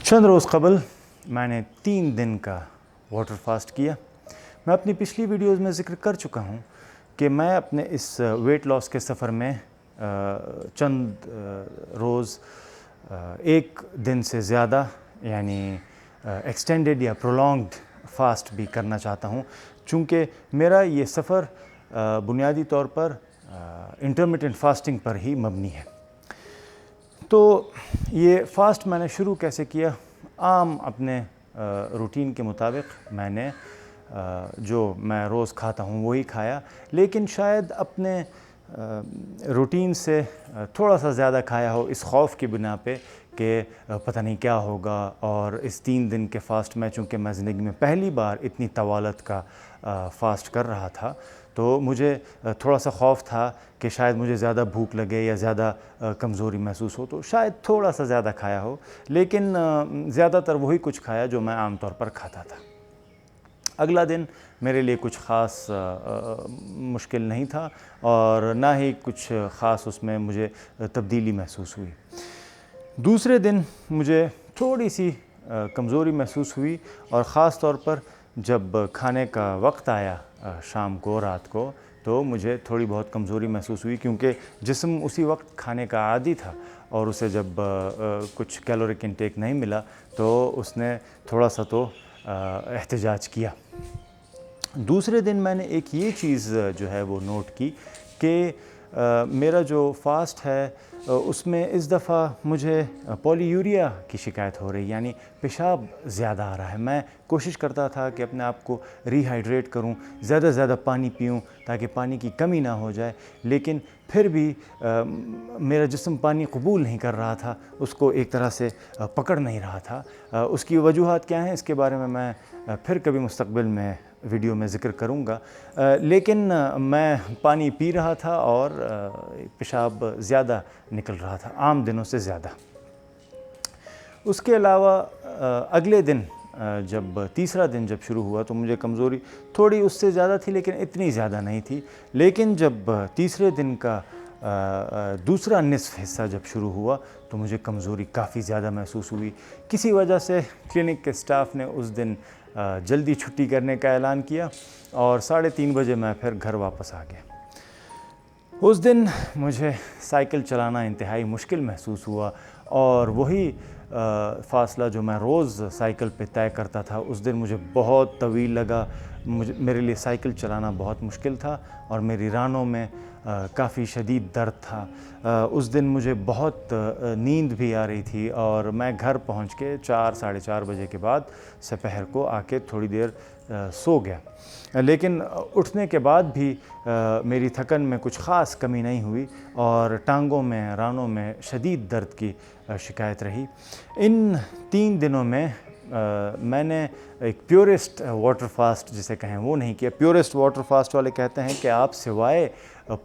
चंद रोज़ कबल मैंने 3 दिन का वाटर फास्ट किया। मैं अपनी पिछली वीडियोज़ में ज़िक्र कर चुका हूँ कि मैं अपने इस वेट लॉस के सफ़र में चंद रोज़ 1 दिन से ज़्यादा यानी एक्सटेंडेड या प्रोलॉन्ग्ड फास्ट भी करना चाहता हूँ, चूँकि मेरा ये सफ़र बुनियादी तौर पर इंटरमिटेंट फास्टिंग पर ही मबनी है। तो ये फ़ास्ट मैंने शुरू कैसे किया? आम अपने रूटीन के मुताबिक मैंने जो मैं रोज़ खाता हूँ वही खाया, लेकिन शायद अपने रूटीन से थोड़ा सा ज़्यादा खाया हो इस खौफ की बिना पे कि पता नहीं क्या होगा। और इस 3 दिन के फ़ास्ट में, चूँकि मैं ज़िंदगी में पहली बार इतनी तवालत का फ़ास्ट कर रहा था, तो मुझे थोड़ा सा खौफ था कि शायद मुझे ज़्यादा भूख लगे या ज़्यादा कमज़ोरी महसूस हो, तो शायद थोड़ा सा ज़्यादा खाया हो, लेकिन ज़्यादातर वही कुछ खाया जो मैं आम तौर पर खाता था। अगला दिन मेरे लिए कुछ ख़ास मुश्किल नहीं था और ना ही कुछ ख़ास उसमें मुझे तब्दीली महसूस हुई। दूसरे दिन मुझे थोड़ी सी कमज़ोरी महसूस हुई और ख़ास तौर पर जब खाने का वक्त आया शाम को, रात को, तो मुझे थोड़ी बहुत कमज़ोरी महसूस हुई, क्योंकि जिस्म उसी वक्त खाने का आदी था और उसे जब कुछ कैलोरिक इंटेक नहीं मिला तो उसने थोड़ा सा तो एहतजाज किया। दूसरे दिन मैंने एक ये चीज़ जो है वो नोट की कि मेरा जो फ़ास्ट है उसमें इस दफ़ा मुझे पॉलीयूरिया की शिकायत हो रही, यानी पेशाब ज़्यादा आ रहा है। मैं कोशिश करता था कि अपने आप को रिहाइड्रेट करूं, ज़्यादा से ज़्यादा पानी पीऊं ताकि पानी की कमी ना हो जाए, लेकिन फिर भी मेरा जिस्म पानी कबूल नहीं कर रहा था, उसको एक तरह से पकड़ नहीं रहा था। उसकी वजूहात क्या हैं इसके बारे में मैं फिर कभी मुस्तक़बिल में वीडियो में ज़िक्र करूँगा, लेकिन मैं पानी पी रहा था और पेशाब ज़्यादा निकल रहा था, आम दिनों से ज़्यादा। उसके अलावा अगले दिन जब तीसरा दिन जब शुरू हुआ तो मुझे कमज़ोरी थोड़ी उससे ज़्यादा थी, लेकिन इतनी ज़्यादा नहीं थी। लेकिन जब तीसरे दिन का दूसरा निसफ़ हिस्सा जब शुरू हुआ तो मुझे कमज़ोरी काफ़ी ज़्यादा महसूस हुई। किसी वजह से क्लिनिक के स्टाफ ने उस दिन जल्दी छुट्टी करने का ऐलान किया और 3:30 बजे मैं फिर घर वापस आ गया। उस दिन मुझे साइकिल चलाना इंतहाई मुश्किल महसूस हुआ और वही फ़ासला जो मैं रोज़ साइकिल पे तय करता था, उस दिन मुझे बहुत तवील लगा। मेरे लिए साइकिल चलाना बहुत मुश्किल था और मेरी रानों में काफ़ी शदीद दर्द था। उस दिन मुझे बहुत नींद भी आ रही थी और मैं घर पहुंच के 4 साढ़े 4 बजे के बाद दोपहर को आके थोड़ी देर सो गया, लेकिन उठने के बाद भी मेरी थकन में कुछ ख़ास कमी नहीं हुई और टांगों में, रानों में शदीद दर्द की शिकायत रही। इन 3 दिनों में मैंने एक प्योरेस्ट वाटर फास्ट जिसे कहें वो नहीं किया। प्योरेस्ट वाटर फास्ट वाले कहते हैं कि आप सिवाय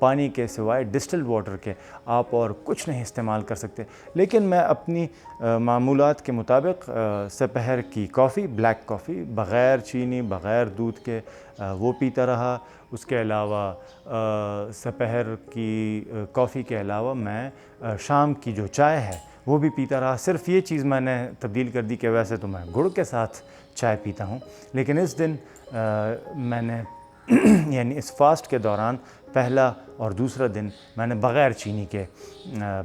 पानी के, सिवाय डिस्टिल्ड वाटर के आप और कुछ नहीं इस्तेमाल कर सकते, लेकिन मैं अपनी मामूलात के मुताबिक दोपहर की कॉफ़ी, ब्लैक कॉफ़ी बग़ैर चीनी, बग़ैर दूध के वो पीता रहा। उसके अलावा दोपहर की कॉफ़ी के अलावा मैं शाम की जो चाय है वो भी पीता रहा। सिर्फ़ ये चीज़ मैंने तब्दील कर दी कि वैसे तो मैं गुड़ के साथ चाय पीता हूँ, लेकिन इस दिन मैंने यानी इस फ़ास्ट के दौरान पहला और दूसरा दिन मैंने बग़ैर चीनी के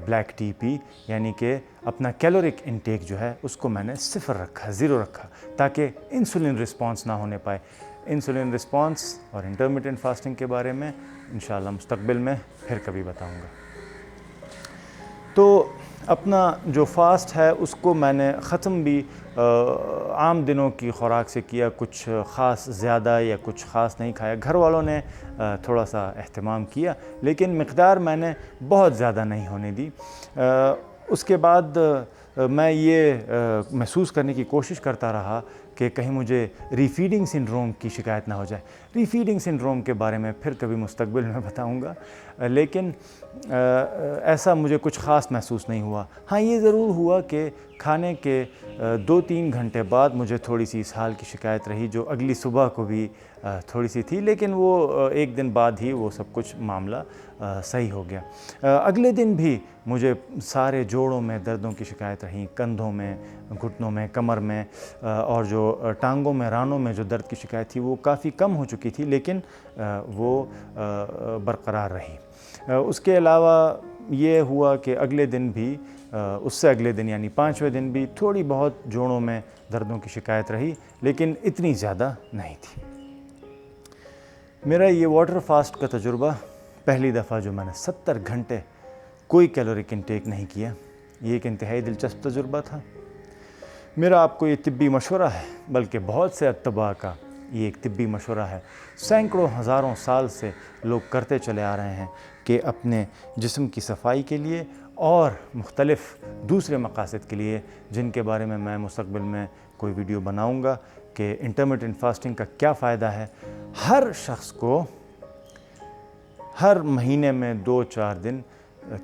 ब्लैक टी पी, यानी कि अपना कैलोरिक इंटेक जो है उसको मैंने 0 रखा, 0 रखा, ताकि इंसुलिन रिस्पॉन्स ना होने पाए। इंसुलिन रिस्पॉन्स और इंटरमिटेंट फास्टिंग के बारे में इंशाल्लाह मुस्तक़बिल में फिर कभी बताऊँगा। तो अपना जो फ़ास्ट है उसको मैंने ख़त्म भी आम दिनों की खुराक से किया, कुछ ख़ास ज़्यादा या कुछ ख़ास नहीं खाया। घर वालों ने थोड़ा सा एहतमाम किया, लेकिन मिक़दार मैंने बहुत ज़्यादा नहीं होने दी। उसके बाद मैं ये महसूस करने की कोशिश करता रहा कि कहीं मुझे रीफीडिंग सिंड्रोम की शिकायत ना हो जाए। रीफीडिंग सिंड्रोम के बारे में फिर कभी मुस्तक़बिल में बताऊंगा। لیکن ایسا مجھے کچھ خاص محسوس نہیں ہوا۔ ہاں یہ ضرور ہوا کہ کھانے کے 2-3 گھنٹے بعد مجھے تھوڑی سی اسہال کی شکایت رہی، جو اگلی صبح کو بھی تھوڑی سی تھی، لیکن وہ ایک دن بعد ہی وہ سب کچھ معاملہ صحیح ہو گیا۔ اگلے دن بھی مجھے سارے جوڑوں میں دردوں کی شکایت رہی، کندھوں میں، گھٹنوں میں، کمر میں، اور جو ٹانگوں میں، رانوں میں جو درد کی شکایت تھی وہ کافی کم ہو چکی تھی، لیکن وہ برقرار رہی۔ اس کے علاوہ یہ ہوا کہ اگلے دن بھی، اس سے اگلے دن یعنی 5ویں دن بھی تھوڑی بہت جوڑوں میں دردوں کی شکایت رہی، لیکن اتنی زیادہ نہیں تھی۔ میرا یہ واٹر فاسٹ کا تجربہ پہلی دفعہ جو میں نے 70 گھنٹے کوئی کیلورک انٹیک نہیں کیا، یہ ایک انتہائی دلچسپ تجربہ تھا۔ میرا آپ کو یہ طبی مشورہ ہے، بلکہ بہت سے اتباع کا یہ ایک طبی مشورہ ہے، سینکڑوں ہزاروں سال سے لوگ کرتے چلے آ رہے ہیں کہ اپنے جسم کی صفائی کے لیے اور مختلف دوسرے مقاصد کے لیے، جن کے بارے میں مستقبل میں کوئی ویڈیو بناؤں گا کہ انٹرمیٹنٹ فاسٹنگ کا کیا فائدہ ہے، ہر شخص کو ہر مہینے میں 2-4 دن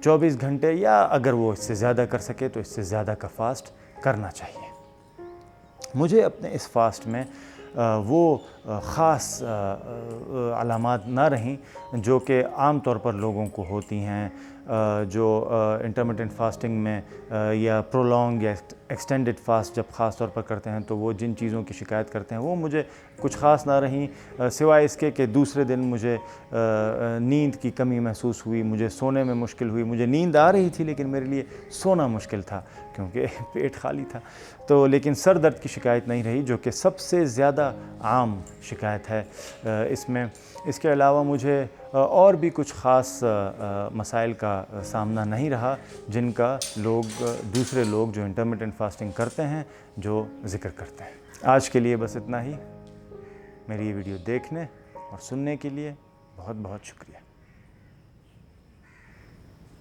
24 گھنٹے یا اگر وہ اس سے زیادہ کر سکے تو اس سے زیادہ کا فاسٹ کرنا چاہیے۔ مجھے اپنے اس فاسٹ میں وہ خاص علامات نہ رہیں جو کہ عام طور پر لوگوں کو ہوتی ہیں، جو انٹرمیٹنٹ فاسٹنگ میں یا پرولونگ یا ایکسٹینڈڈ فاسٹ جب خاص طور پر کرتے ہیں تو وہ جن چیزوں کی شکایت کرتے ہیں وہ مجھے کچھ خاص نہ رہیں، سوائے اس کے کہ دوسرے دن مجھے نیند کی کمی محسوس ہوئی، مجھے سونے میں مشکل ہوئی، مجھے نیند آ رہی تھی لیکن میرے لیے سونا مشکل تھا کیونکہ پیٹ خالی تھا، تو لیکن سر درد کی شکایت نہیں رہی جو کہ سب سے زیادہ عام شکایت ہے اس میں۔ اس کے علاوہ مجھے اور بھی کچھ خاص مسائل کا سامنا نہیں رہا جن کا دوسرے لوگ جو انٹرمیٹنٹ فاسٹنگ کرتے ہیں جو ذکر کرتے ہیں۔ آج کے لیے بس اتنا ہی۔ میری یہ ویڈیو دیکھنے اور سننے کے لیے بہت بہت شکریہ۔